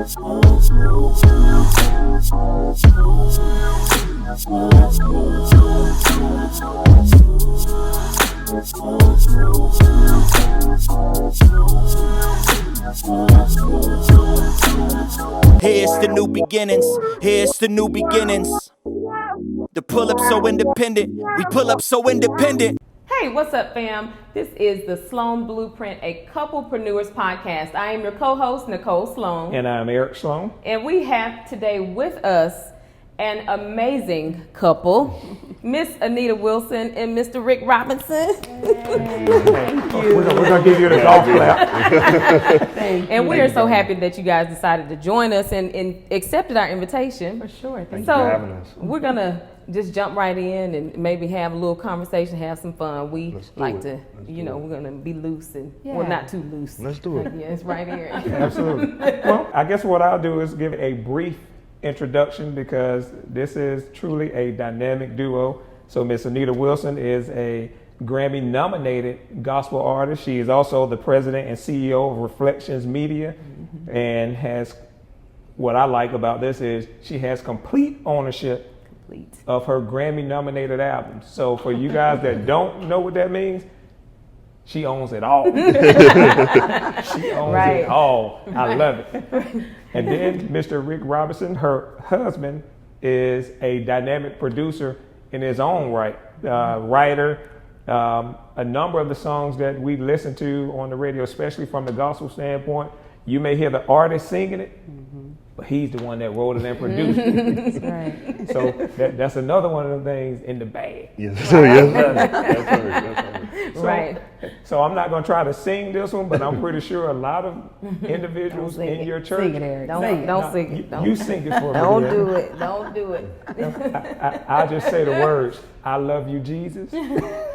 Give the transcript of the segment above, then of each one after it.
Here's the new beginnings, here's the new beginnings. The pull up so independent, we pull up so independent. Hey, what's up, fam? This is the Sloan Blueprint, a couplepreneurs podcast. I am your co-host, Nicole Sloan. And I'm Eric Sloan. And we have today with us an amazing couple, Miss Anita Wilson and Mr. Rick Robinson. Thank you. We're going to give you the golf clap. Thank you. And we are so happy that you guys decided to join us and accepted our invitation. For sure. Thank you for having us. We're going to just jump right in and maybe have a little conversation, have some fun. We like to, we're going to be loose and, well, not too loose. Let's do it. Yeah, it's right here. Absolutely. Well, I guess what I'll do is give a brief introduction because this is truly a dynamic duo. So Miss Anita Wilson is a Grammy-nominated gospel artist. She is also the president and CEO of Reflections Media, and has, what I like about this is she has complete ownership of her Grammy-nominated albums. So for you guys that don't know what that means, she owns it all. She owns it all. I love it. And then Mr. Rick Robinson, her husband, is a dynamic producer in his own right, writer. A number of the songs that we listen to on the radio, especially from the gospel standpoint, you may hear the artist singing it, but he's the one that wrote it and produced it. Right. So that's another one of the things in the bag. Yes. That's Right. So I'm not going to try to sing this one, but I'm pretty sure a lot of individuals in your church. Sing it, Eric. Don't sing it. You sing it for me. Don't do it. Don't do it. I just say the words, I love you, Jesus.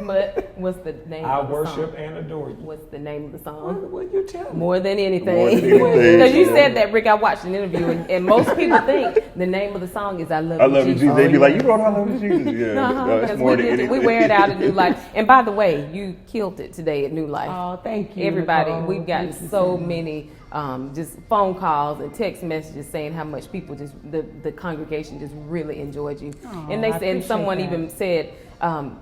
But what's the name I of the worship song? and adore you. What's the name of the song? What you tell me? More than anything. More than anything. Because you said that, Rick. I watched an interview, and most people think the name of the song is I Love You, I love you, Jesus. They be like, you don't know I love you, Jesus. Yeah. No, it's because more than anything. we wear it out at New Life. And by the way, you killed it today at New Life. Oh, thank you. Everybody, Nicole. we've gotten so many just phone calls and text messages saying how much people just, the congregation just really enjoyed you. Oh, And they said, someone even said,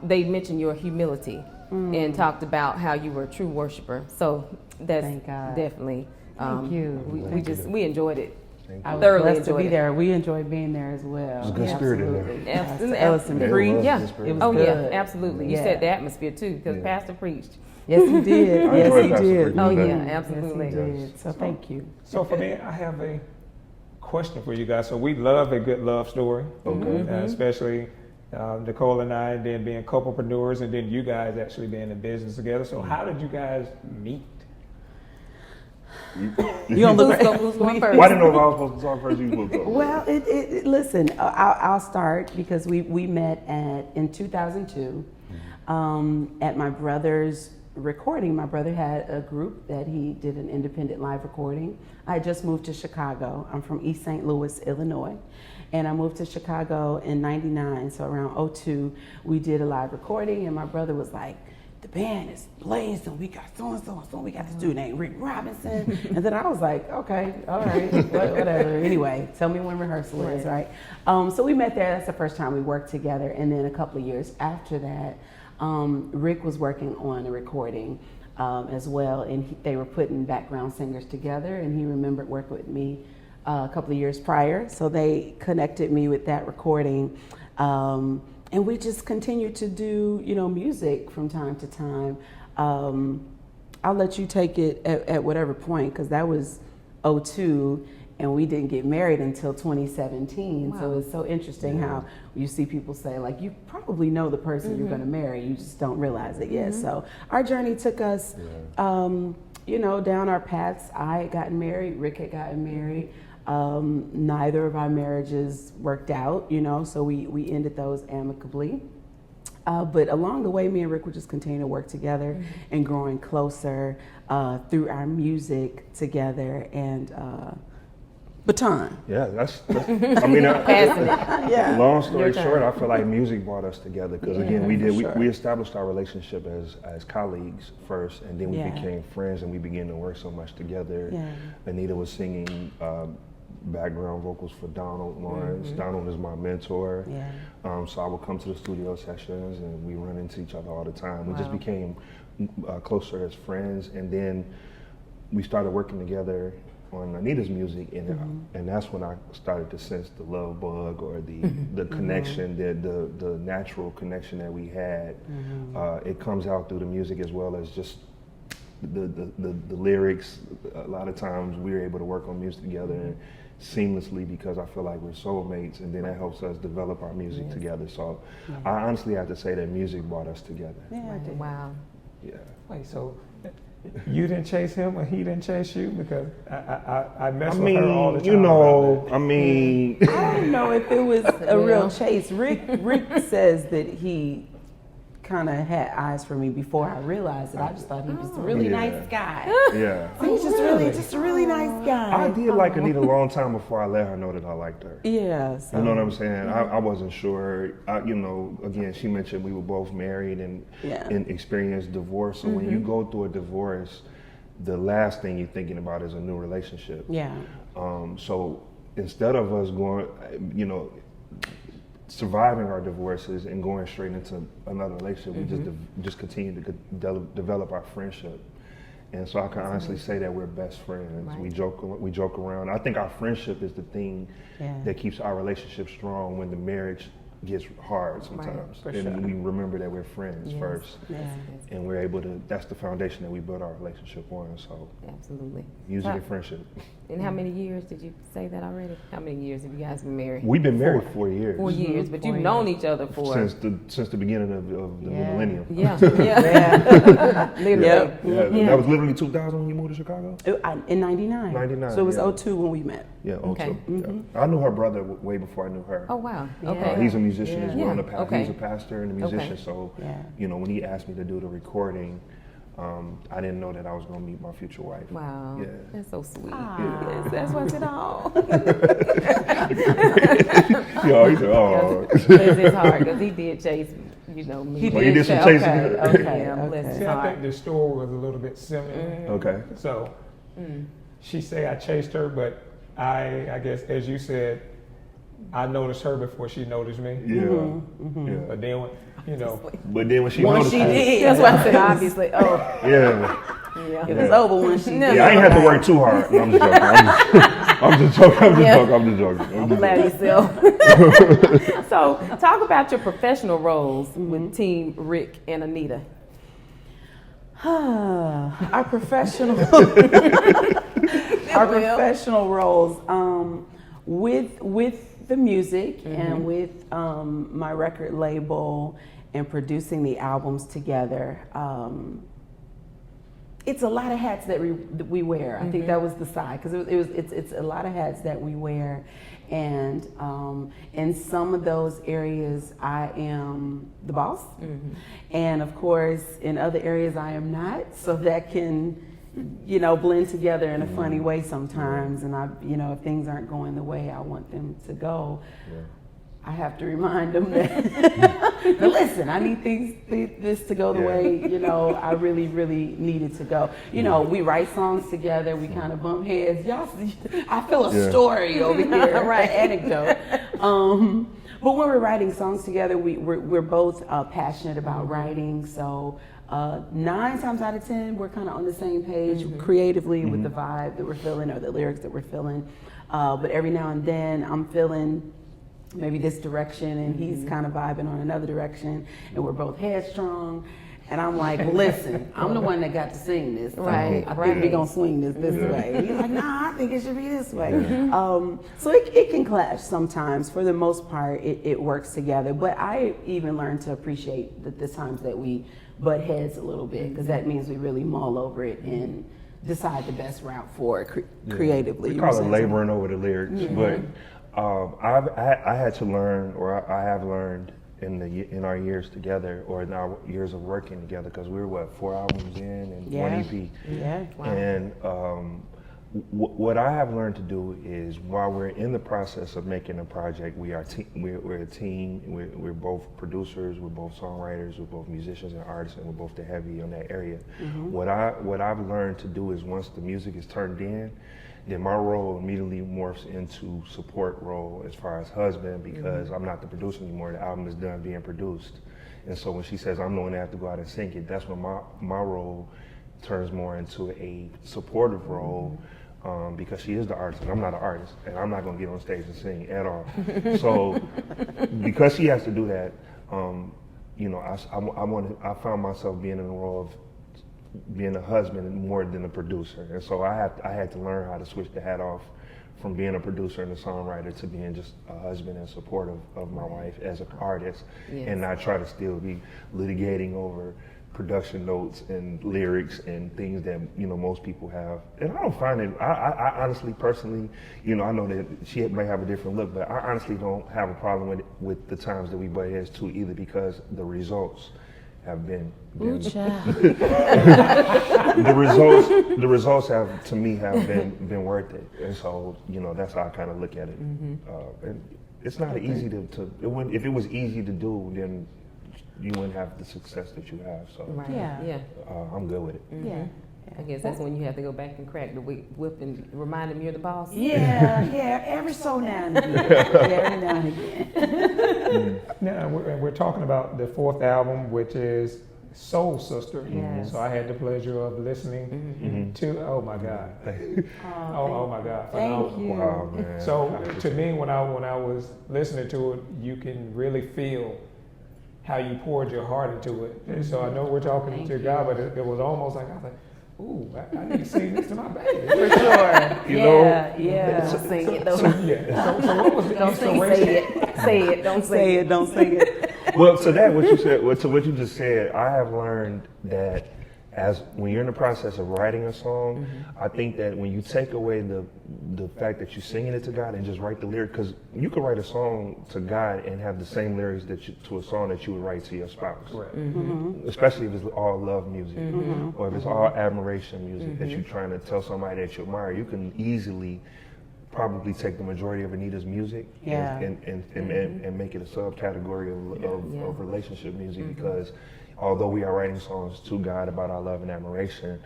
they mentioned your humility and talked about how you were a true worshiper. So that's definitely, Thank you. We enjoyed it. I was thoroughly blessed to enjoyed be it. there. We enjoyed being there as well. There's a good spirit in there. Yes, Absolutely. Ellison preached. Yeah. It was Oh good. yeah, absolutely. You set the atmosphere too, because Pastor preached. Yes, he did. I Yes, enjoyed he Pastor did. preaching. Oh yeah, Yes, absolutely. he did. So thank you. So for me, I have a question for you guys. So we love a good love story, especially Nicole and I, and then being couplepreneurs, and then you guys actually being in business together. So how did you guys meet? You don't look Who's going first? Well, I didn't know if I was supposed to talk first. You supposed to talk. Well, listen, I'll start because we met in 2002 at my brother's recording. My brother had a group that he did an independent live recording. I had just moved to Chicago. I'm from East St. Louis, Illinois. And I moved to Chicago in 99, so around 02, we did a live recording, and my brother was like, the band is blazing, we got so-and-so, we got this dude named Rick Robinson. And then I was like, okay, all right, whatever. Anyway, tell me when rehearsal is, right? So we met there, that's the first time we worked together. And then a couple of years after that, Rick was working on a recording as well, and they were putting background singers together, and he remembered working with me a couple of years prior. So they connected me with that recording. And we just continued to do, music from time to time. I'll let you take it at whatever point, because that was 02, and we didn't get married until 2017. Wow. So it's so interesting how you see people say, like, you probably know the person you're going to marry, you just don't realize it yet. So our journey took us, down our paths. I had gotten married, Rick had gotten married. Neither of our marriages worked out, so we ended those amicably. But along the way, me and Rick would just continue to work together and growing closer through our music together and baton. Yeah, that's I mean, long story short, I feel like music brought us together because again, we established our relationship as colleagues first, and then we became friends, and we began to work so much together. Anita was singing background vocals for Donald Lawrence. Donald is my mentor. Yeah. So I would come to the studio sessions and we run into each other all the time. We just became closer as friends, and then we started working together on Anita's music, and that's when I started to sense the love bug, or the connection, the natural connection that we had. It comes out through the music as well as just the lyrics. A lot of times we're able to work on music together seamlessly because I feel like we're soulmates, and then that helps us develop our music together. So I honestly have to say that music brought us together. Yeah. Wow. Yeah. Wait, so you didn't chase him or he didn't chase you? Because I mess with her all the time. You know, I mean, I don't know if it was a real chase. Rick says that he kind of had eyes for me before I realized it. I just thought he was a really nice guy. Yeah. He was just a really nice guy. I did like Anita a long time before I let her know that I liked her. Yeah. So. You know what I'm saying? I wasn't sure. You know, again, she mentioned we were both married and experienced divorce. So when you go through a divorce, the last thing you're thinking about is a new relationship. Yeah. So instead of us going, you know, surviving our divorces and going straight into another relationship, we just continue to develop our friendship. And so I can honestly say that we're best friends. Right. We joke around. I think our friendship is the thing that keeps our relationship strong when the marriage gets hard sometimes. Right, and we remember that we're friends first. Yeah. And we're able to, that's the foundation that we built our relationship on. So absolutely. Music and friendship. And how many years did you say that already? How many years have you guys been married? We've been married 4 years. 4 years, but you've known each other for since the beginning of the millennium. Yeah. Literally. That was literally 2000 when you moved to Chicago? In 99. 99. So it was 02 when we met. Yeah, 02. Okay. Yeah. I knew her brother way before I knew her. Oh wow. Okay. He's a musician as well. Yeah. He's a pastor and a musician. So you know, when he asked me to do the recording, I didn't know that I was going to meet my future wife. Wow. Yeah. That's so sweet. Yeah. That's what's it all. He said, oh. Bless his heart, because he did chase, you know, me. He did some chasing. Okay. Yeah, bless his See, I heart. think the story was a little bit similar. Okay. So she say I chased her, but I guess, as you said, I noticed her before she noticed me. Yeah. But then, you know. But then when she noticed she did. That's why I said obviously. Yeah. It was over when she did. Yeah, I ain't had to work too hard. No, I'm just joking. I'm glad yourself. So, talk about your professional roles with Team Rick and Anita. Our professional roles with the music and with my record label and producing the albums together. It's a lot of hats that we wear. I think that was the side, because it's a lot of hats that we wear, and in some of those areas I am the boss, and of course in other areas I am not. So that can, you know, blend together in a funny way sometimes. And if things aren't going the way I want them to go, I have to remind them that, listen, I need this to go the way, you know, I really, really need it to go. You know, we write songs together, we kind of bump heads. Y'all, I feel a story over here, right? Anecdote. But when we're writing songs together, we're both passionate about writing. So 9 times out of 10, we're kind of on the same page creatively with the vibe that we're feeling or the lyrics that we're feeling. But every now and then, I'm feeling maybe this direction, and he's kind of vibing on another direction, and we're both headstrong. And I'm like, listen, I'm the one that got to sing this. So I think we're going to swing this way. He's like, nah, I think it should be this way. So it can clash sometimes. For the most part, it works together. But I even learned to appreciate the times that we butt heads a little bit, because that means we really mull over it and decide the best route for it creatively. We call it laboring over the lyrics, but I had to learn, or I have learned in our years together, or in our years of working together, because we were 4 albums in and 1 EP. Yeah. Wow. And what I have learned to do is, while we're in the process of making a project, we're a team. We're both producers, we're both songwriters, we're both musicians and artists, and we're both the heavy on that area. What I've learned to do is, once the music is turned in, then my role immediately morphs into support role as far as husband, because I'm not the producer anymore. The album is done being produced. And so when she says I'm the one that have to go out and sync it, that's when my role turns more into a supportive role, because she is the artist and I'm not an artist, and I'm not gonna get on stage and sing at all. So because she has to do that, you know, I found myself being in the role of being a husband more than a producer, and so I had to learn how to switch the hat off from being a producer and a songwriter to being just a husband and supportive of my wife as an artist, and not try to still be litigating over production notes and lyrics and things that, you know, most people have. And I don't find it, I honestly, personally, you know, I know that she may have a different look, but I honestly don't have a problem with the times that we butt heads too, either, because the results have been the results have, to me, have been worth it. And so, you know, that's how I kind of look at it. And it's not easy if it was easy to do, then you wouldn't have the success that you have. So I'm good with it. I guess that's when you have to go back and crack the whip and remind them you're the boss. Every so now and again. Now we're talking about the 4th album, which is Soul Sister. Yes. So I had the pleasure of listening to. Oh my God! Oh my God! Thank you. Wow, man. So to me, when I was listening to it, you can really feel how you poured your heart into it. And so I know we're talking to God, but it was almost like I was like, ooh, I need to sing this to my baby. For sure. You know? Don't sing it though. So what was the Don't inspiration? say it. Say it. Don't Say it, don't sing it. Well, to that, what you said, to what you just said, I have learned that when you're in the process of writing a song, I think that when you take away the fact that you're singing it to God and just write the lyric, because you could write a song to God and have the same lyrics to a song that you would write to your spouse. Right. Especially if it's all love music, or if it's all admiration music that you're trying to tell somebody that you admire. You can easily probably take the majority of Anita's music and make it a subcategory of relationship music, because although we are writing songs to God about our love and admiration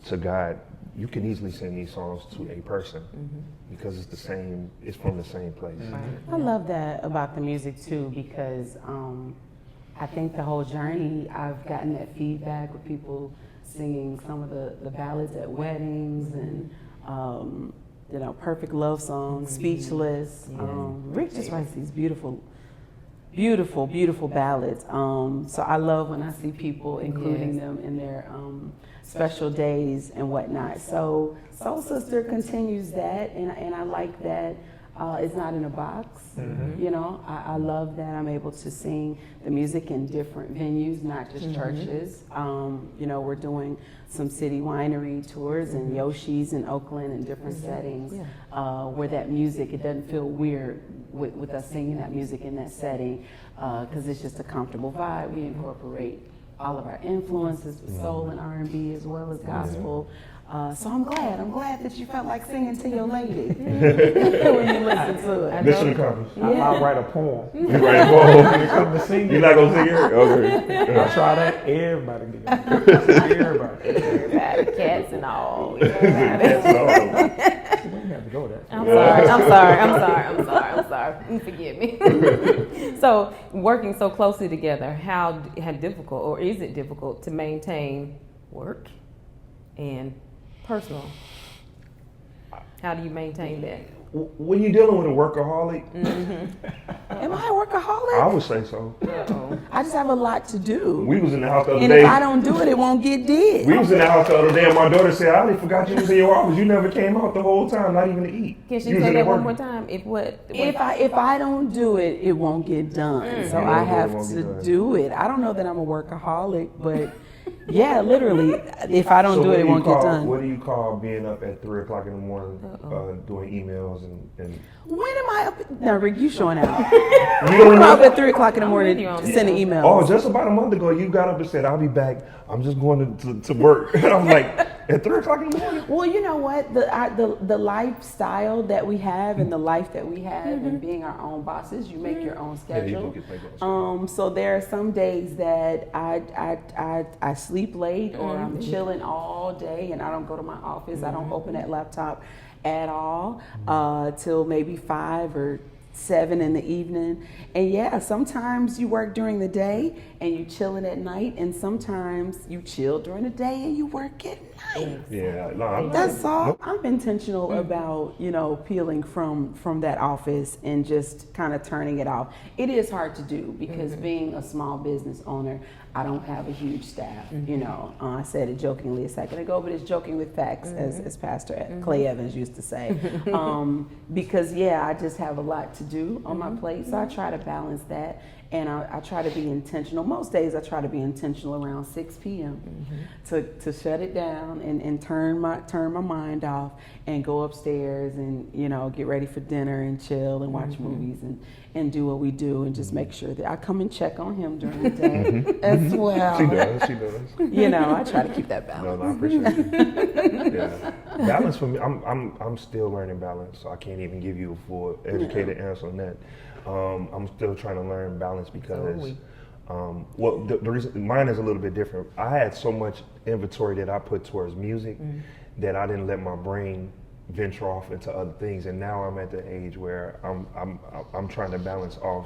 to God, you can easily sing these songs to a person because it's from the same place. I love that about the music too, because I think the whole journey, I've gotten that feedback with people singing some of the ballads at weddings and you know, perfect love songs, Speechless. Rick just writes these beautiful ballads. So I love when I see people including them in their special days and whatnot. So Soul Sister continues that, and I like that it's not in a box. You know, I love that I'm able to sing the music in different venues, not just churches. You know, we're doing some city winery tours and Yoshi's in Oakland and different settings where that music, it doesn't feel weird with us singing that music in that setting, because it's just a comfortable vibe. We incorporate all of our influences with soul and R&B as well as gospel. So I'm glad that you felt like singing to your lady when you listen to it. Mission accomplished. I'll write a poem. You write a poem. When it comes to singing, You're not gonna sing it? Okay. I try that. Everybody get it. Everybody. Cats and all. We didn't have to go there. I'm sorry. Forgive me. So, working so closely together, how difficult, or is it difficult, to maintain work and personal? How do you maintain that? When you're dealing with a workaholic, Am I a workaholic? I would say so. I just have a lot to do. We was in the house the other And day. if I don't do it, it won't get did. We was in the house the other day, and my daughter said, "I already forgot you was in your office. You never came out the whole time, not even to eat." Can she You was say in that there one more working. time? If I don't do it, it won't get done. So I have to do it. I don't know that I'm a workaholic, but yeah, literally, if I don't do it, it won't get done. What do you call being up at 3 o'clock in the morning, doing emails and? When am I up? No, Rick, you showing out. You don't I'm up remember? at 3 o'clock in the morning sending emails. Oh, just about a month ago, you got up and said, "I'll be back. I'm just going to work." And I'm like, at 3 o'clock in the morning? Well, you know what? The lifestyle that we have and the life that we have and being our own bosses, you make your own schedule. So there are some days that I sleep late or I'm chilling all day and I don't go to my office. I don't open that laptop. at all till maybe 5 or 7 in the evening. And yeah, sometimes you work during the day and you chilling at night, and sometimes you chill during the day and you work at night. Yeah, no, That's all. I'm intentional about, peeling from that office and just kind of turning it off. It is hard to do because being a small business owner, I don't have a huge staff. I said it jokingly a second ago, but it's joking with facts, as Pastor Clay Evans used to say. Because I just have a lot to do on my plate, so I try to balance that. And I try to be intentional. Most days I try to be intentional around 6 p.m. To shut it down and turn my mind off and go upstairs and get ready for dinner and chill and watch movies and do what we do and just make sure that I come and check on him during the day as well. She does. I try to keep that balance. No, I appreciate it. Yeah, balance for me. I'm still learning balance, so I can't even give you a full educated answer on that. I'm still trying to learn balance because, the reason mine is a little bit different. I had so much inventory that I put towards music that I didn't let my brain venture off into other things, and now I'm at the age where I'm trying to balance off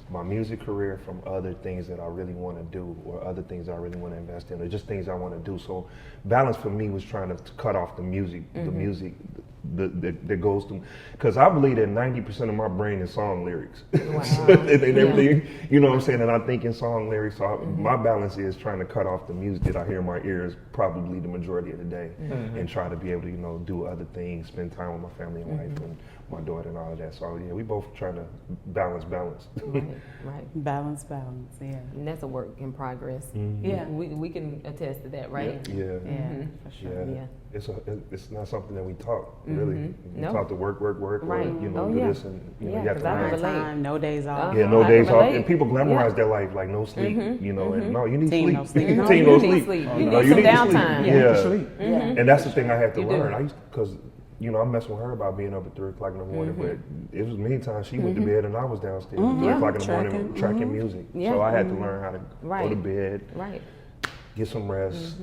my music career from other things that I really want to do, or other things I really want to invest in, or just things I want to do. So balance for me was trying to cut off the music that goes through, because I believe that 90% of my brain is song lyrics. Wow. and everything, you know what I'm saying, and I think in song lyrics. So my balance is trying to cut off the music that I hear in my ears probably the majority of the day, and try to be able to do other things, spend time with my family and wife and my daughter and all of that. So we both trying to balance. Right. Balance, yeah. And that's a work in progress. Yeah. We can attest to that, right? Yeah. For sure. Yeah. It's not something that we talk really. We talk to work, Right. or do this, and you have to learn. Time, no days off. Yeah, no I days can off, relate. and people glamorize their life like no sleep, and no, you need Team sleep. no sleep. Team No, no you sleep. need sleep. You No, need some to downtime. sleep. Yeah. Sleep. And that's the thing I had to You do. learn. Because I messed with her about being up at 3 o'clock in the morning, but it was many times she went to bed and I was downstairs at 3 o'clock in the morning tracking music. Yeah. So I had to learn how to go to bed, Right. get some rest,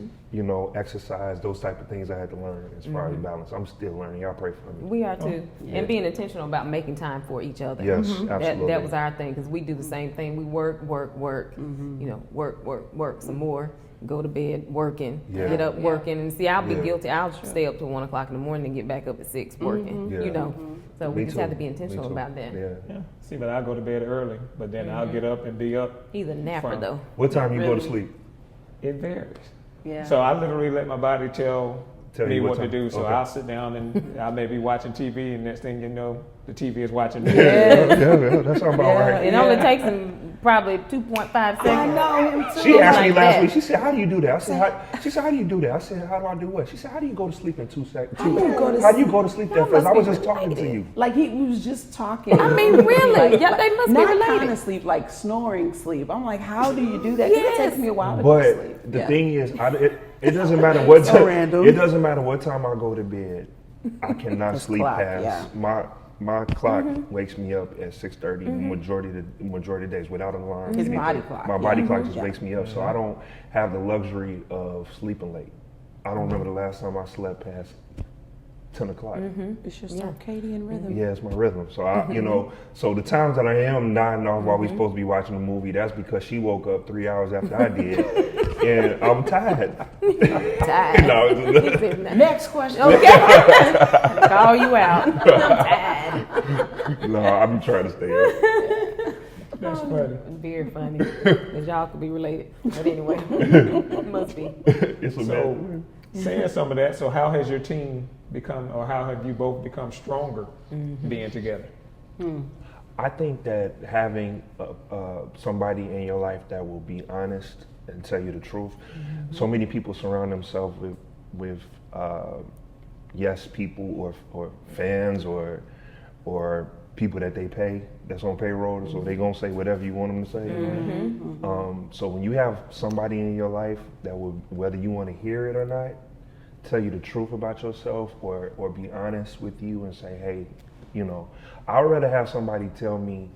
exercise, those type of things I had to learn as far as balance. I'm still learning. Y'all pray for me. We are too. And being intentional about making time for each other. Yes, absolutely. That was our thing, because we do the same thing. We work, work, some more. Go to bed working, get up working, and see, I'll be guilty. I'll stay up till 1 o'clock in the morning and get back up at 6 working. So we just have to be intentional about that. Yeah. See, but I go to bed early, but then I'll get up and be up. He's a napper though. What time you go to sleep? It varies. Yeah. So I literally let my body tell Tell me you what what to time. do. So Okay. I'll sit down and I may be watching TV, and next thing you know, the TV is watching me. Yeah, that sounds about right. It only takes him probably 2.5 seconds. I know him too. She asked me Like last that. week. She said, "How do you do that?" I said, "She said, how do you do that?" I said, "How do I do what?" She said, "How do you go to sleep in 2 seconds? How do you go to sleep that fast?" I was just talking to you. Like we was just talking. I mean, really? Yeah, they must be not related. kind of sleep, like snoring sleep. I'm like, how do you do that? 'Cause Yes. It takes me a while to go to sleep. But the thing is, it doesn't matter what So time. random. It doesn't matter what time I go to bed. I cannot sleep clock, past my clock wakes me up at 6:30 majority of days without an alarm. His anything. body clock, My body yeah. clock just Yeah. wakes me up, so I don't have the luxury of sleeping late. I don't remember the last time I slept past 10 o'clock. It's your circadian rhythm. Yeah, it's my rhythm. So so the times that I am nodding off while we're supposed to be watching a movie, that's because she woke up 3 hours after I did, and I'm tired. Tired. No, Next question. Okay. Call you out. I'm tired. no, I'm trying to stay up. That's funny. Very funny. Because y'all could be related. But anyway, must be. It's a So, bad. saying some of that, so how has your team become, or how have you both become stronger being together? I think that having somebody in your life that will be honest and tell you the truth. So many people surround themselves with yes people or fans or people that they pay that's on payroll, so they gonna say whatever you want them to say. So when you have somebody in your life that will, whether you want to hear it or not, tell you the truth about yourself or be honest with you and say, hey, I'd rather have somebody tell me,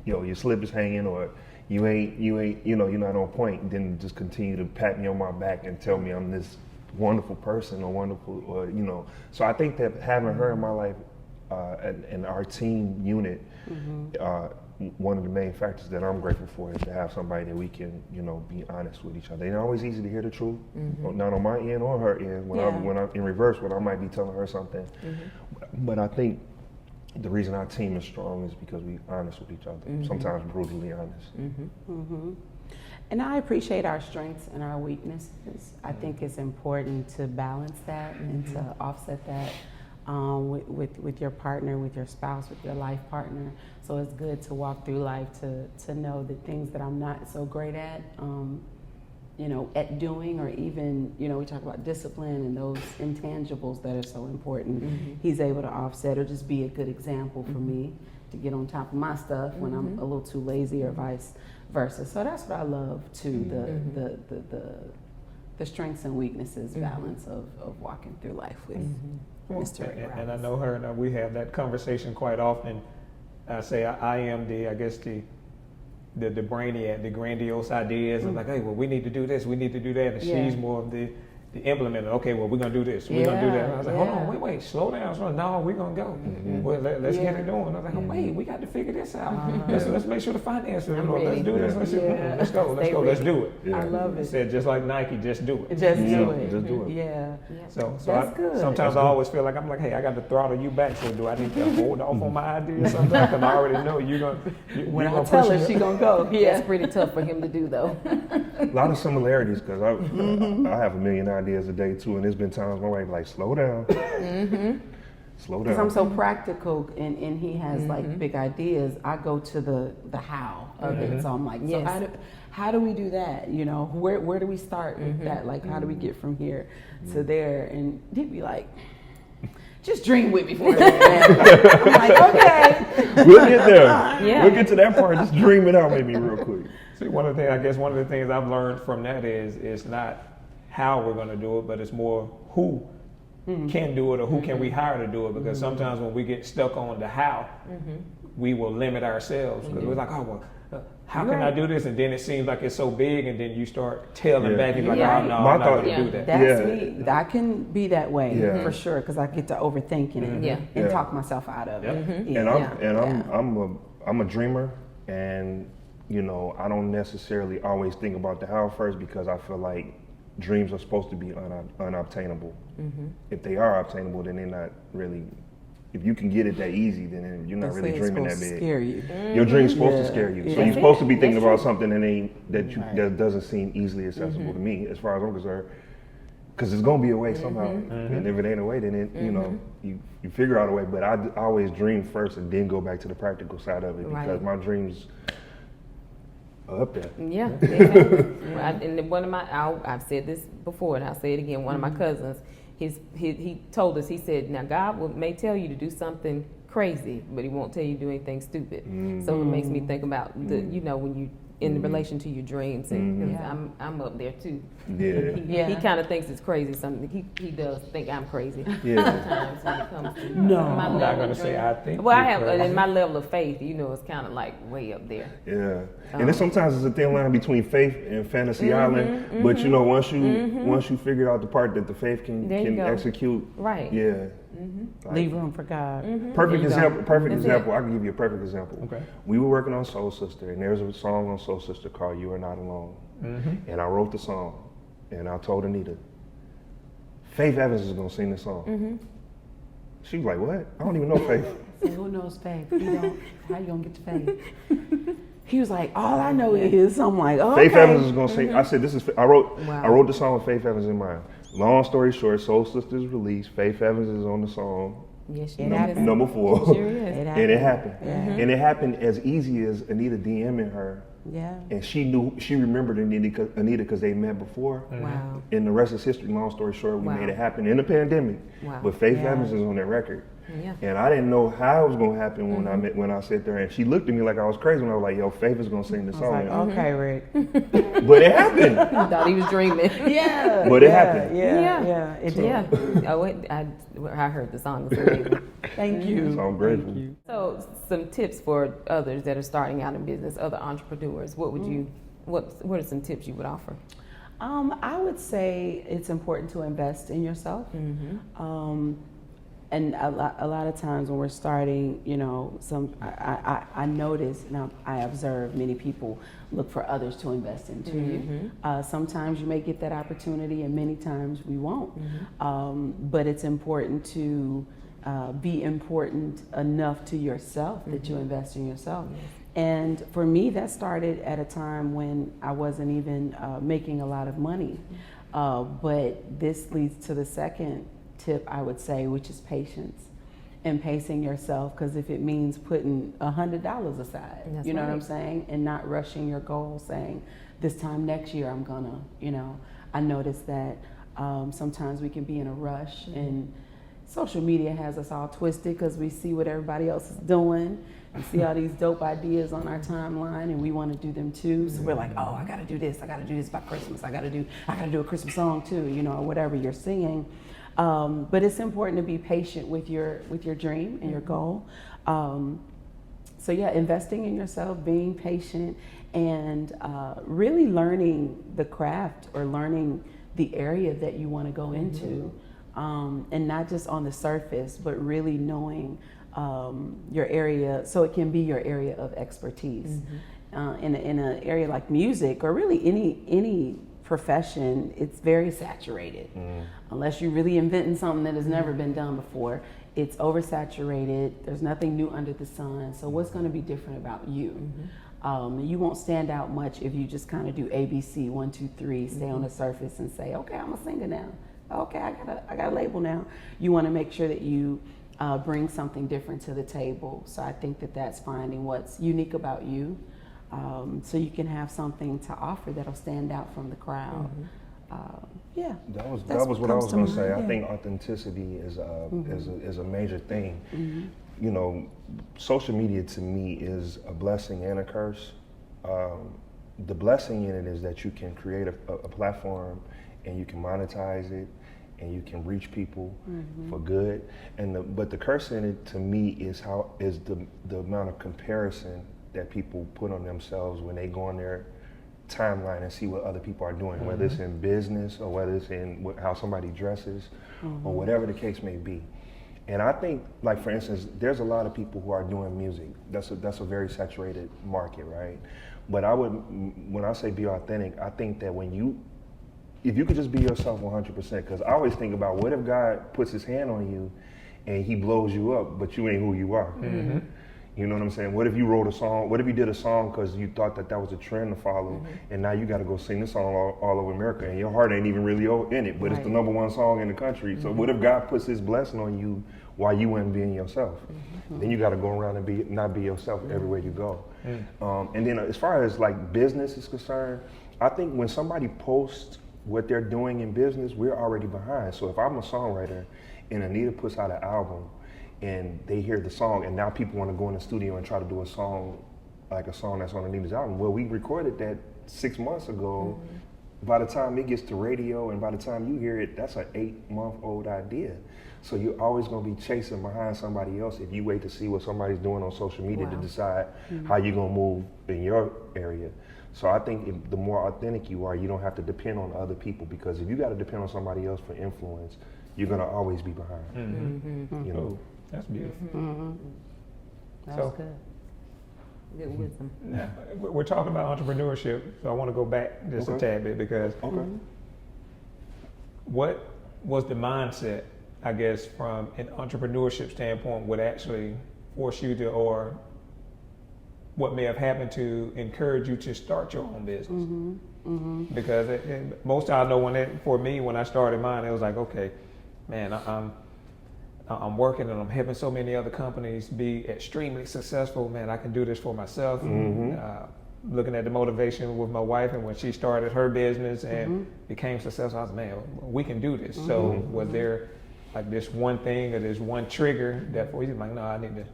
your slip is hanging or you ain't, you're not on point, than just continue to pat me on my back and tell me I'm this wonderful person, or so I think that having her in my life and our team unit, one of the main factors that I'm grateful for is to have somebody that we can, be honest with each other. It's always easy to hear the truth, not on my end or her end. When I'm in reverse, when I might be telling her something, but I think the reason our team is strong is because we're honest with each other. Sometimes brutally honest. And I appreciate our strengths and our weaknesses. I think it's important to balance that and to offset that with your partner, with your spouse, with your life partner. So it's good to walk through life to know the things that I'm not so great at, at doing, or even, we talk about discipline and those intangibles that are so important. He's able to offset or just be a good example for me to get on top of my stuff when I'm a little too lazy, or vice versa. So that's what I love too, the strengths and weaknesses balance of walking through life with Mr. Rick Robinson. And I know her and we have that conversation quite often. I say I am the brainiac, the grandiose ideas of like, hey, well, we need to do this, we need to do that, and she's more of the implementer. Okay, well, we're gonna do this, we're gonna do that. And I was like, hold on, wait, slow down. So no, we're gonna go. Well, let's get it going. I was like, wait, we got to figure this out. Let's make sure the finances. Let's do this. Let's go. Let's do it. I love it. Said just like Nike, just do it. Just do it. Just do it. Yeah. So That's good. Sometimes I always feel like I'm like, hey, I got to throttle you back. So do I need to hold off on my ideas sometimes? Because I already know you're gonna. When I tell her, she gonna go. Yeah, it's pretty tough for him to do though. A lot of similarities, because I have a million ideas a day too, and there's been times my wife like, slow down. Slow down. Because I'm so practical, and he has like big ideas. I go to the how of it. So I'm like, so how do we do that? Where do we start with that? Like, how do we get from here to there? And he'd be like, just dream with me for a minute. I'm like, okay. We'll get there. We'll get to that part. Just dream it out maybe real quick. See, one of the things I've learned from that is it's not how we're going to do it, but it's more who can do it, or who can we hire to do it. Because sometimes when we get stuck on the how, we will limit ourselves. Because we're like, oh, well, how can I do this? And then it seems like it's so big, and then you start telling back, and you're like, oh, no, I'm not going to do that. That's me. I can be that way for sure, because I get to overthinking it and talk myself out of it. I'm a dreamer, and I don't necessarily always think about the how first, because I feel like dreams are supposed to be unobtainable. If they are obtainable, then they're not really. If you can get it that easy, then you're not really dreaming that big. Scare you. Your dream's supposed to scare you. So you're supposed to be thinking about something that doesn't seem easily accessible to me, as far as I'm concerned. Because it's gonna be a way somehow, and if it ain't a way, then you figure out a way. But I always dream first, and then go back to the practical side of it, because my dreams are up there. Yeah. And one of I've said this before, and I'll say it again. One of my cousins, he told us, he said, now God may tell you to do something crazy, but he won't tell you to do anything stupid. So it makes me think about when you in relation to your dreams, and I'm up there too. He kind of thinks it's crazy. Something he does think I'm crazy sometimes when it comes to my I'm level not gonna of say dream. I think. Well, I have in my level of faith, it's kind of like way up there. And then sometimes it's a thin line between faith and fantasy island. But once you figure out the part that the faith can execute, Leave room for God. Perfect example. I can give you a perfect example. Okay. We were working on Soul Sister, and there's a song on Soul Sister called "You Are Not Alone," and I wrote the song, and I told Anita, Faith Evans is gonna sing this song. She was like, "What? I don't even know Faith." I said, who knows Faith? How you gonna get to Faith? He was like, all I know is, I'm like, okay. Faith Evans is gonna sing. I said, I wrote the song with Faith Evans in mind. Long story short, Soul Sister's released. Faith Evans is on the song. Yes, Number 4. Sure is. And it happened. And it happened as easy as Anita DMing her. Yeah. And she remembered Anita because they met before. Wow. And the rest is history. Long story short, we made it happen in the pandemic. Wow. But Faith Evans is on that record. Yeah. And I didn't know how it was gonna happen when I sat there, and she looked at me like I was crazy when I was like, "Yo, Faith is gonna sing the song." I was like, okay, Rick. But it happened. I thought he was dreaming. Yeah. But it happened. Yeah. It did. Yeah. I heard the song. It was amazing. Thank you. So I'm grateful. So, some tips for others that are starting out in business, other entrepreneurs. What are some tips you would offer? I would say it's important to invest in yourself. And a lot of times when we're starting, you know, I notice and I observe many people look for others to invest into you. Sometimes you may get that opportunity, and many times we won't. But it's important to be important enough to yourself that you invest in yourself. And for me, that started at a time when I wasn't even making a lot of money. But this leads to the second tip, I would say, which is patience and pacing yourself. Because if it means putting $100 aside, That's you know right. what I'm saying, and not rushing your goal, saying this time next year I'm gonna, you know. I noticed that sometimes we can be in a rush, and social media has us all twisted because we see what everybody else is doing. We see all these dope ideas on our timeline, and we want to do them too. So we're like, oh, I gotta do this by Christmas. I gotta do a Christmas song too, you know, or whatever you're singing. But it's important to be patient with your dream and your goal. So yeah, investing in yourself, being patient, and really learning the craft or learning the area that you want to go into, and not just on the surface, but really knowing your area, so it can be your area of expertise. In an area like music, or really any profession, it's very saturated. Unless you're really inventing something that has never been done before, it's oversaturated. There's nothing new under the sun. So what's going to be different about you? You won't stand out much if you just kind of do ABC 1, 2, 3, stay on the surface and say, okay, I'm a singer now. Okay, I got a label now. You want to make sure that you bring something different to the table. So I think that's finding what's unique about you, so you can have something to offer that'll stand out from the crowd. Yeah. That was what I was going to say. I think authenticity is a major thing. You know, social media to me is a blessing and a curse. The blessing in it is that you can create a platform and you can monetize it and you can reach people for good. But the curse in it to me is the amount of comparison that people put on themselves when they go on their timeline and see what other people are doing, whether it's in business or whether it's in how somebody dresses or whatever the case may be. And I think, like for instance, there's a lot of people who are doing music. That's a very saturated market, right? But when I say be authentic, I think that if you could just be yourself 100%, because I always think about, what if God puts his hand on you and he blows you up, but you ain't who you are? You know what I'm saying? What if you wrote a song? What if you did a song because you thought that was a trend to follow, and now you got to go sing this song all over America, and your heart ain't even really in it, but it's the #1 song in the country. So what if God puts his blessing on you while you ain't being yourself? Then you got to go around and not be yourself everywhere you go. And then as far as like business is concerned, I think when somebody posts what they're doing in business, we're already behind. So if I'm a songwriter and Anita puts out an album, and they hear the song, and now people want to go in the studio and try to do a song that's on Anita's album. Well, we recorded that 6 months ago. By the time it gets to radio and by the time you hear it, that's an 8-month-old idea. So you're always going to be chasing behind somebody else if you wait to see what somebody's doing on social media to decide how you're going to move in your area. So I think the more authentic you are, you don't have to depend on other people, because if you got to depend on somebody else for influence, you're going to always be behind. You know. That's beautiful. That's good. Good wisdom. Now, we're talking about entrepreneurship, so I want to go back just a tad bit, because what was the mindset, I guess, from an entrepreneurship standpoint, would actually force you to, or what may have happened to encourage you to start your own business? Because most I know when I started mine, it was like, okay, man, I'm working and I'm helping so many other companies be extremely successful. Man, I can do this for myself. Looking at the motivation with my wife, and when she started her business and became successful, I was like, man, we can do this. So was there like this one thing or this one trigger that for you, like, no, I need to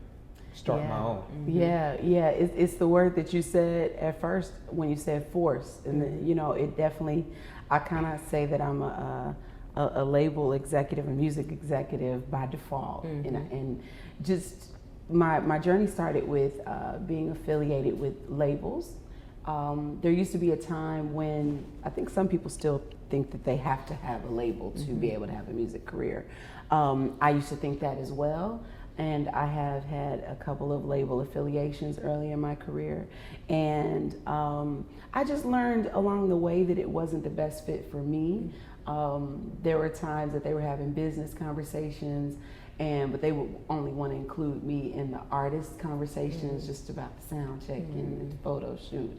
start my own? It's the word that you said at first when you said force. And it definitely, I kind of say that I'm a label executive, a music executive by default. And just my journey started with being affiliated with labels, There used to be a time when I think some people still think that they have to have a label to be able to have a music career. I used to think that as well, and I have had a couple of label affiliations early in my career, and I just learned along the way that it wasn't the best fit for me. There were times that they were having business conversations, but they would only want to include me in the artist conversations, just about the sound check and the photo shoot.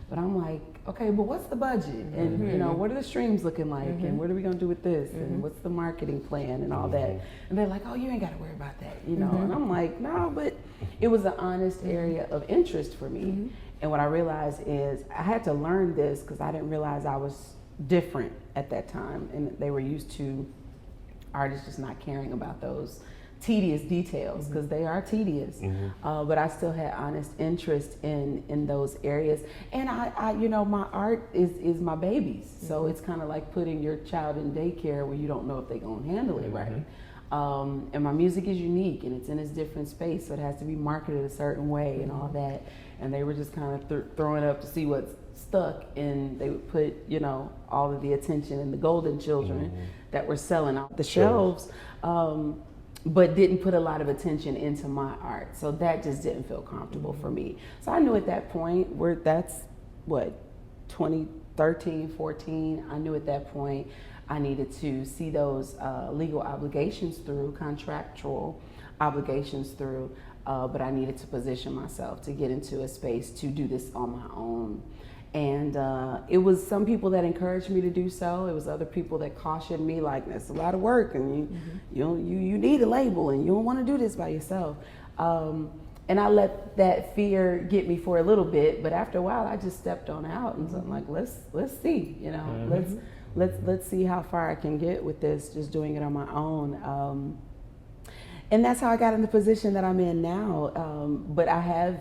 But I'm like, okay, but what's the budget? And you know, what are the streams looking like? And what are we gonna do with this? And what's the marketing plan and all that? And they're like, oh, you ain't gotta worry about that, you know? And I'm like, no, but it was an honest area of interest for me. And what I realized is I had to learn this because I didn't realize I was different at that time. And they were used to artists just not caring about those tedious details, because they are tedious. But I still had honest interest in those areas. And I you know, my art is my babies. So it's kind of like putting your child in daycare where you don't know if they're going to handle it right. And my music is unique and it's in this different space, so it has to be marketed a certain way and all that. And they were just kind of throwing up to see what's stuck, and they would put, you know, all of the attention in the golden children that were selling off the shelves, but didn't put a lot of attention into my art. So that just didn't feel comfortable for me. So I knew at that point, that's what, 2013, 14, I knew at that point I needed to see those legal obligations through, contractual obligations through, but I needed to position myself to get into a space to do this on my own. And it was some people that encouraged me to do so. It was other people that cautioned me, like, that's a lot of work, and you need a label, and you don't want to do this by yourself. And I let that fear get me for a little bit, but after a while, I just stepped on out, and so I'm like, let's see, you know, let's see how far I can get with this, just doing it on my own. And that's how I got in the position that I'm in now. But I have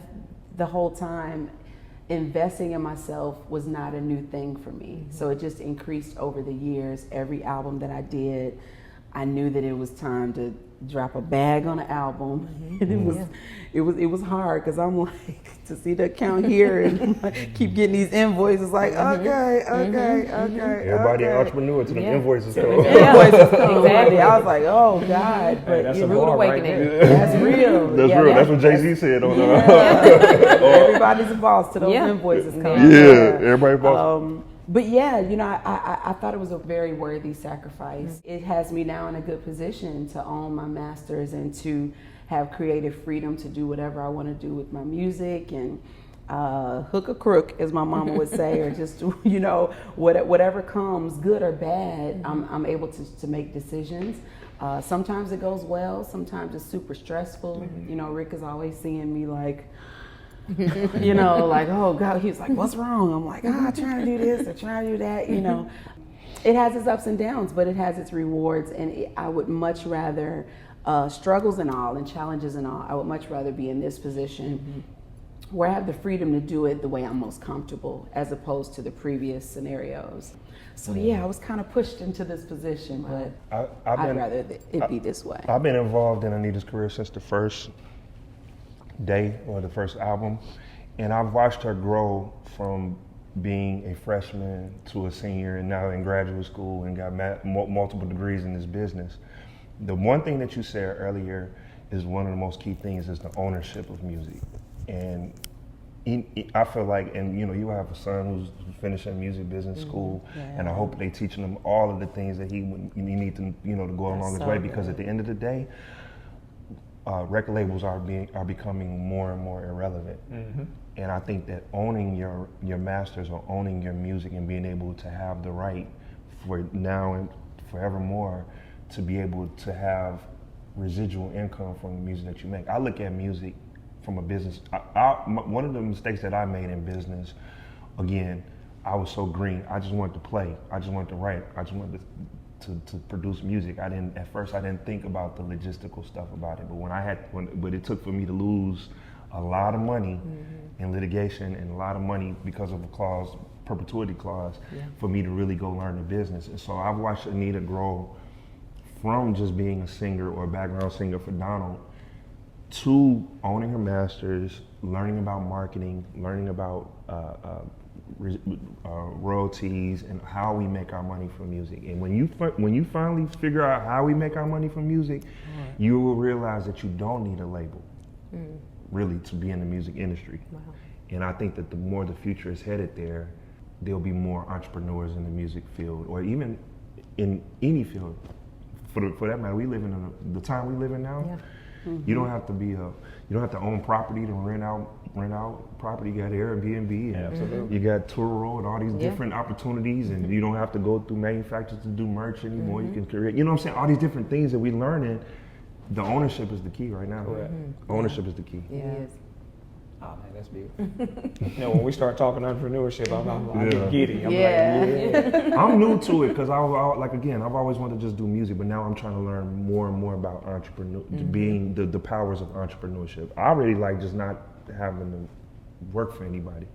the whole time. Investing in myself was not a new thing for me. So it just increased over the years. Every album that I did, I knew that it was time to drop a bag on an album. And it was hard because I'm like, to see the account here and keep getting these invoices, like, okay. Everybody an entrepreneur to the invoices come. Exactly. I was like, oh God. But That's you a know, bar right there. that's real. That's real. That's what Jay-Z said on Everybody's a boss to those invoices coming. Everybody's boss. But yeah, you know, I thought it was a very worthy sacrifice. It has me now in a good position to own my masters and to have creative freedom to do whatever I want to do with my music, and hook or crook, as my mama would say, or just, you know, whatever comes, good or bad, I'm able to make decisions. Sometimes it goes well, sometimes it's super stressful. You know, Rick is always seeing me like, you know, like, oh God, he was like, what's wrong? I'm like, trying to do this or trying to do that, you know. It has its ups and downs, but it has its rewards, and I would much rather, struggles and all, and challenges and all, I would much rather be in this position where I have the freedom to do it the way I'm most comfortable, as opposed to the previous scenarios. So yeah, I was kind of pushed into this position, but I'd rather it be this way. I've been involved in Anita's career since the first day or the first album, and I've watched her grow from being a freshman to a senior and now in graduate school and got multiple degrees in this business. The one thing that you said earlier is one of the most key things, is the ownership of music. And I feel like, and you know, you have a son who's finishing music business school, and I hope they teaching him all of the things that he need to, you know, to go along his way, because at the end of the day, record labels are becoming more and more irrelevant. And I think that owning your masters or owning your music and being able to have the right for now and forevermore to be able to have residual income from the music that you make. I look at music from a business. One of the mistakes that I made in business, again, I was so green. I just wanted to play. I just wanted to write. I just wanted to produce music. At first I didn't think about the logistical stuff about it. But but it took for me to lose a lot of money in litigation and a lot of money because of a perpetuity clause, for me to really go learn the business. And so I've watched Anita grow from just being a singer or a background singer for Donald to owning her master's, learning about marketing, learning about royalties and how we make our money from music. And when you finally figure out how we make our money from music, you will realize that you don't need a label, really, to be in the music industry. Wow. And I think that the more the future is headed there, there'll be more entrepreneurs in the music field, or even in any field. For that matter, we live in the time we live in now. Yeah. You don't have to you don't have to own property to rent out property. You got Airbnb, and Absolutely. you got Turo and all these Yeah. different opportunities, and you don't have to go through manufacturers to do merch anymore. You can create, you know what I'm saying? All these different things that we learning. The ownership is the key right now. Correct. Ownership is the key. It is. Oh man, that's beautiful. You know, when we start talking entrepreneurship, I Yeah. get giddy. I'm Yeah. like, yeah. I'm new to it because I've always wanted to just do music, but now I'm trying to learn more and more about being the powers of entrepreneurship. I really like just not having to work for anybody.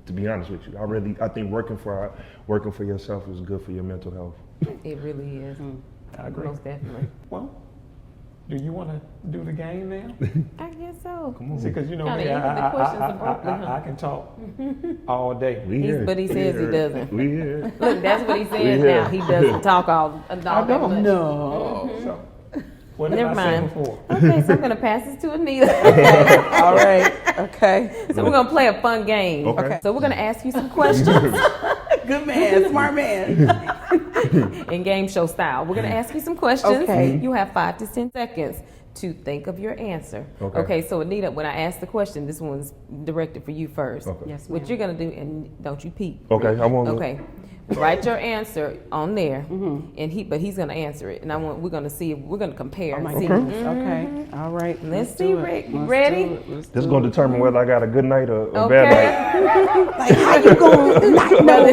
To be honest with you, I think working for yourself is good for your mental health. It really is. I agree. Most definitely. Well, do you want to do the game now? I guess so. Come on, See, because you know Kinda me, ended the questions abruptly, huh? I can talk all day. we here. But he says he doesn't. We here. Look, that's what he says Yeah. now. He doesn't talk all I that don't much. know. So, what did Never I say mind. before? Okay, so I'm gonna pass this to Anita. All right. Okay. So we're gonna play a fun game. Okay. So we're gonna ask you some questions Good man. Smart man. in game show style. We're gonna ask you some questions. Okay. You have 5 to 10 seconds to think of your answer. Okay. So Anita, when I ask the question, this one's directed for you first. Okay. Yes, What ma'am. you're gonna do, and don't you peep. Okay, I won't. Okay. Write your answer on there, and he's gonna answer it, and we're gonna see if we're gonna compare. Oh and my see. goodness. Okay. All right. Let's see, do it. Rick. You Let's ready? do it. Let's This is do going to it. determine whether I got a good night or a Okay. bad night. Like, how you gonna not know?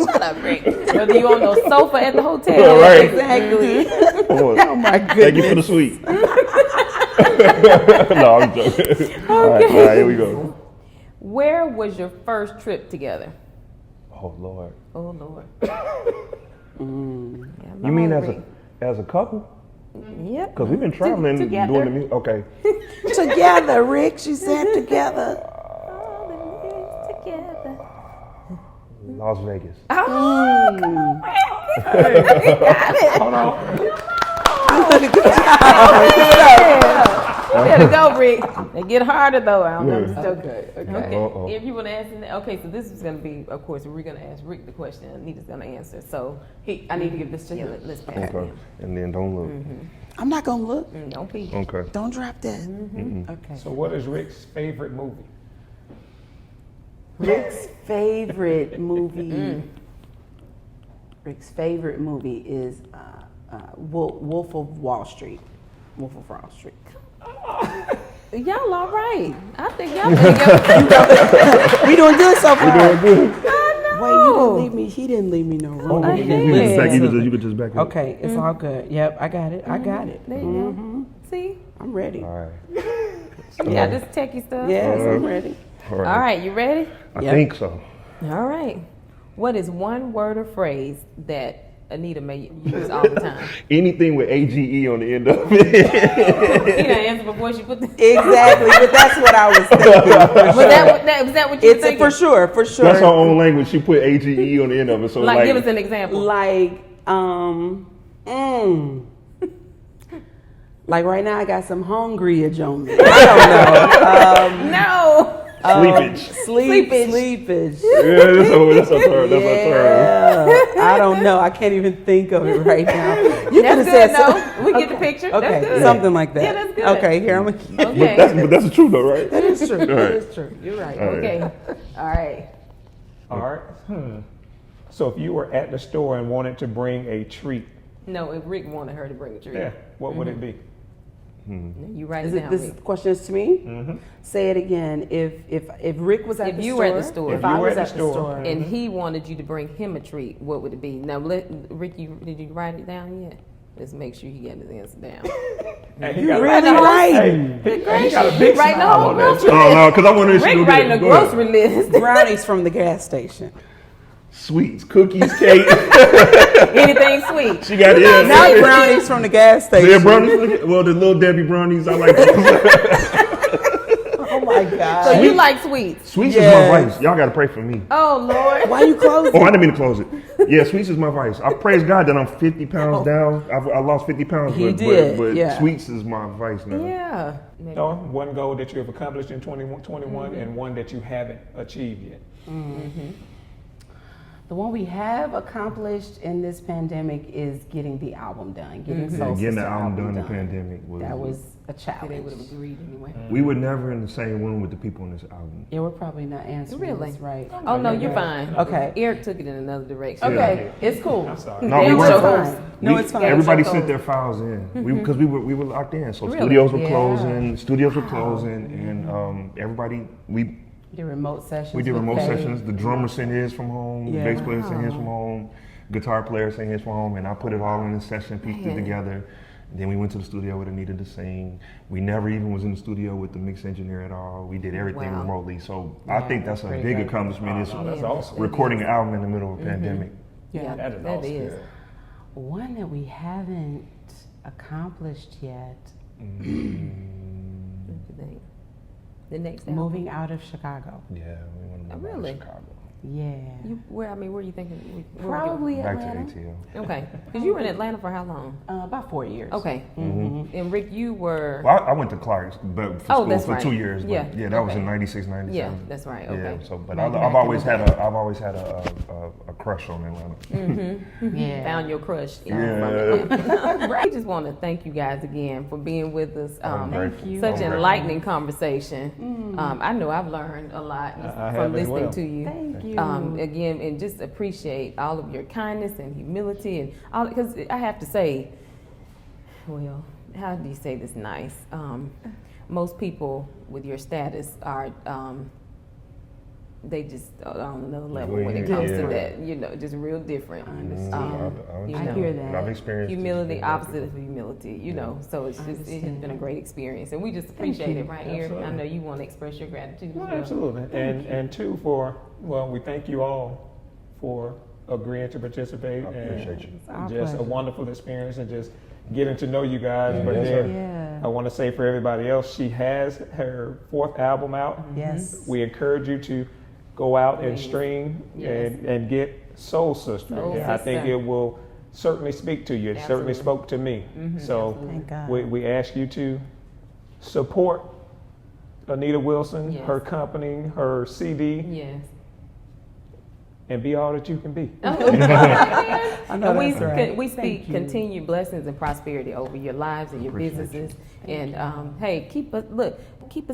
Shut up, Rick. Whether you on the sofa at the hotel. All right. Exactly. Oh my Thank you for the sweet. No, I'm joking. All right, here we go. Where was your first trip together? Oh Lord. Oh Lord. You mean as a couple? Yep. Because we've been traveling Together. doing the music. Okay. Together, Rick. She said together. Together. Las Vegas. Oh, come on, Hold on. You better go, Rick. They get harder though. I don't know. Yeah. It's still Okay. Okay. Okay. Uh-oh. If you want to ask, okay. So this is going to be, of course, we're going to ask Rick the question. Anita's going to answer. So I need to give this to him. let's pass Okay. it. And then don't look. I'm not gonna look. Don't be. Okay. Don't drop that. Okay. So, what is Rick's favorite movie? Rick's favorite movie. Rick's favorite movie is Wolf of Wall Street. Wolf of Wall Street. Y'all all right. I think y'all think We doing good so far. Doing good. Wait, you didn't leave me. He didn't leave me no room. I You did. could just back it up. Okay, it's all good. Yep, I got it. I got it. There you go. See? I'm ready. All right. Yeah, this techie stuff. Yes, I'm ready. All right. All right, you ready? I Yep. think so. All right. What is one word or phrase that Anita may use all the time? Anything with AGE on the end of it. You done answered before she put the... Exactly, but that's what I was thinking. Was that what you were It's thinking? for sure, for sure. That's her own language. She put AGE on the end of it. So Like, give us an example. Like, like right now I got some hungryage on me. I don't know. No. sleepage. Sleepage. Yeah, that's a term. That's a term. Yeah, I don't know. I can't even think of it right now. You could have That's said good, so. though. We get the picture. Okay, That's good. something like that. Yeah, that's good. Okay, here I'm. Okay. But that's the truth, though, right? That is true. That right. is true. You're right. All right. Okay. All right. All right. So, if you were at the store and wanted to bring a treat, No, if Rick wanted her to bring a treat. yeah, what would it be? You write Is it it down, this Rick. question is to me? Say it again. If Rick was at If the you store, were at the store. if I You were was at at the the store. store, And he wanted you to bring him a treat, what would it be? Now, Rick, did you write it down yet? Let's make sure he got his answer down. Hey, you got a- really whole- right. Hey, he got a big Writing the smile whole on that. grocery Oh, no, because I wanted to Rick go writing a get it. Go ahead. grocery list. Brownies from the gas station. Sweets, cookies, cake. Anything sweet. She got Not brownies from the gas station. Yeah, brownies. Well, the little Debbie brownies, I like those. Oh my God. So you like sweets? Sweets Yes. is my vice. Y'all got to pray for me. Oh Lord. Why you closing? Oh, I didn't mean to close it. Yeah, sweets is my vice. I praise God that I'm 50 pounds down. I lost 50 pounds. He but, did, But yeah. sweets is my vice now. Yeah. No, one goal that you have accomplished in 2021 and one that you haven't achieved yet. The one we have accomplished in this pandemic is getting the album done, getting Soul Getting Sister the album done in the done. pandemic That was a They challenge. would have agreed anyway. We were never in the same room with the people on this album. Yeah, we're probably not answering Really? this right. Oh no, you're fine. Okay. Eric took it in another direction. Okay, it's cool. I'm sorry. No, we They weren't. were fine. No, it's fine. Everybody Chokehold. sent their files in because we were locked in. So Really? studios were Yeah. closing, and everybody we Did remote sessions. did with remote Faye. sessions. The drummer sent his from home, Yeah. the bass player sent his from home, guitar player sent his from home, and I put it all in a session, pieced it together. Then we went to the studio with Anita to sing. We never even was in the studio with the mix engineer at all. We did everything Wow. remotely. So I think that's a pretty big great. accomplishment. Is That's Yeah. awesome. recording an album in the middle of a pandemic. Yeah, That is that awesome. is. One that we haven't accomplished yet, What do you think? The next album. moving out of Chicago. Yeah, we want to Oh, move out of really? Chicago. Yeah. Where are you thinking? where Probably Back Atlanta. to ATL. Okay, because you were in Atlanta for how long? About 4 years. Okay. And Rick, you were. Well, I went to Clark's, but for Oh, school that's for right. 2 years. But Yeah, yeah, that was okay. in 96, 97. Yeah, that's right. Okay. Yeah, so but Back I've in always the had day. a crush on Atlanta. Yeah. Found your crush. Yeah. We just want to thank you guys again for being with us. Thank you. Such I'm an grateful. enlightening conversation. I know I've learned a lot I have from as listening well. to you. Thank you. Again, and just appreciate all of your kindness and humility and all. Because I have to say, well, how do you say this nice? Most people with your status are. They just are on another level when it comes to that, just real different. I understand. I hear that. I've experienced Humility, it. opposite of humility, so it has been a great experience, and we just appreciate it right here. I know you want to express your gratitude as Well, well. absolutely. And two, we thank you all for agreeing to participate. I appreciate you. our Just pleasure. a wonderful experience and just getting to know you guys. But Yes, then sir. Yeah. I want to say for everybody else, she has her 4th album out. Yes. We encourage you to go out and Please. stream Yes. and get Soul Sister. Soul I think Sister. it will certainly speak to you. It certainly Absolutely. spoke to me. So Thank God. we ask you to support Anita Wilson, Yes. her company, her CD, Yes. and be all that you can be. I know And that's right. we Thank speak you. continued blessings and prosperity over your lives and your businesses. And hey, keep us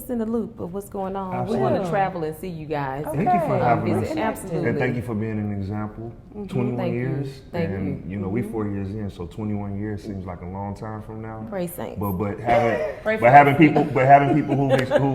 in the loop of what's going on. We want to Absolutely. travel and see you guys. Thank you for having us. visit. Absolutely. And thank you for being an example. 21 Thank you. years. Thank and you. we 4 years in, so 21 years seems like a long time from now. Praise saints. But having people who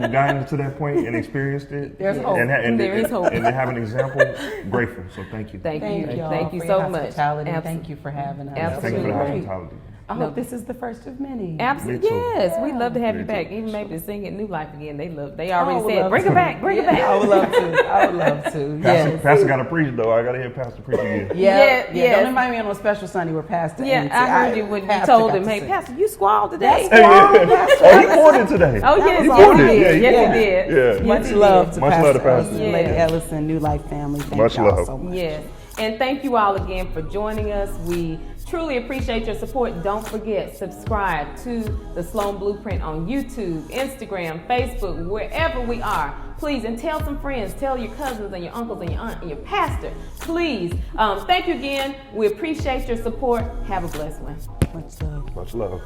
gotten to that point and experienced it, There's hope. There is hope. and have an example. Grateful. So thank you. Thank Thank you. y'all Thank you for so your much. hospitality. Abso- Thank you for having us. Absolutely. Thank you for the Absolutely. hospitality. I hope this is the first of many. Absolutely, Me too. yes. We'd love to have Me you too. back. Even maybe to sing at New Life again. They I already would said, love bring to. her back, bring her back. I would love to. I would love to. Yes. Pastor got to preach though. I got to hear Pastor preach again. Yeah. yes. Don't invite me on a special Sunday where Pastor. Yeah, Anita- I heard you when you Pastor told got him, to hey, sing. Pastor, you squalled today. Hey, yeah. Oh, he poured it today. Oh, yes, He yes, poured he it. did. Yeah, he Yes, poured he it. did. Yeah. Yes, Much he love did. to Much Pastor love to Pastor. Ellison, Lady Ellison, New Life family. Thank Much y'all love. so much. Yes. And thank you all again for joining us. We truly appreciate your support. Don't forget, subscribe to the Sloan Blueprint on YouTube, Instagram, Facebook, wherever we are. Please, and tell some friends, tell your cousins and your uncles and your aunt and your pastor. Please. Thank you again. We appreciate your support. Have a blessed one. Much love. Much love.